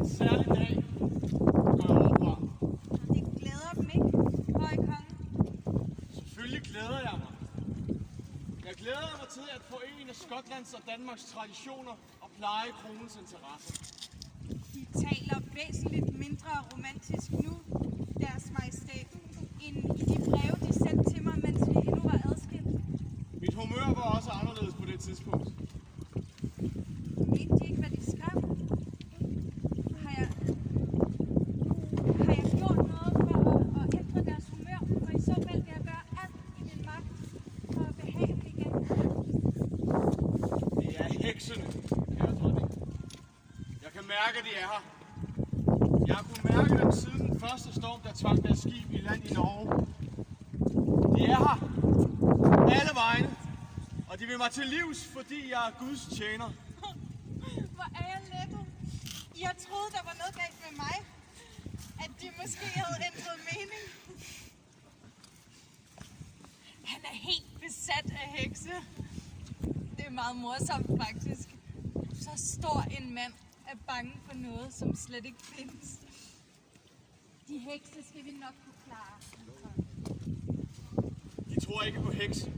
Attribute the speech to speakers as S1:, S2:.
S1: særlig dag, går jeg over fra.
S2: Det glæder dem ikke, høje konge.
S1: Selvfølgelig glæder jeg mig. Jeg glæder mig til at forene Skotlands og Danmarks traditioner og pleje kronens interesser.
S2: De taler væsentligt mindre romantisk nu, deres majestæt, end i de breve, de sendte til mig, mens vi endnu var adskilt.
S1: Mit humør var også anderledes på det tidspunkt.
S2: Mente de ikke, hvad de skrev? Har jeg gjort noget for at ændre deres humør? Og i så fald vil jeg gøre alt i min magt for at behage dem igen.
S1: Det er heksene, kære dronning. Jeg kan mærke, de er her. Jeg har kunnet mærke dem siden den første storm, der tvang deres skib i land i Norge. De er her. Alle vegne. Og de vil mig til livs, fordi jeg er Guds tjener.
S2: Hvor er jeg lettet. Jeg troede, der var noget galt med mig. At de måske havde ændret mening. Han er helt besat af hekse. Det er meget morsomt, faktisk. Så stor en mand er bange for noget, som slet ikke findes. De hekse skal vi nok kunne klare.
S1: De tror ikke på hekse.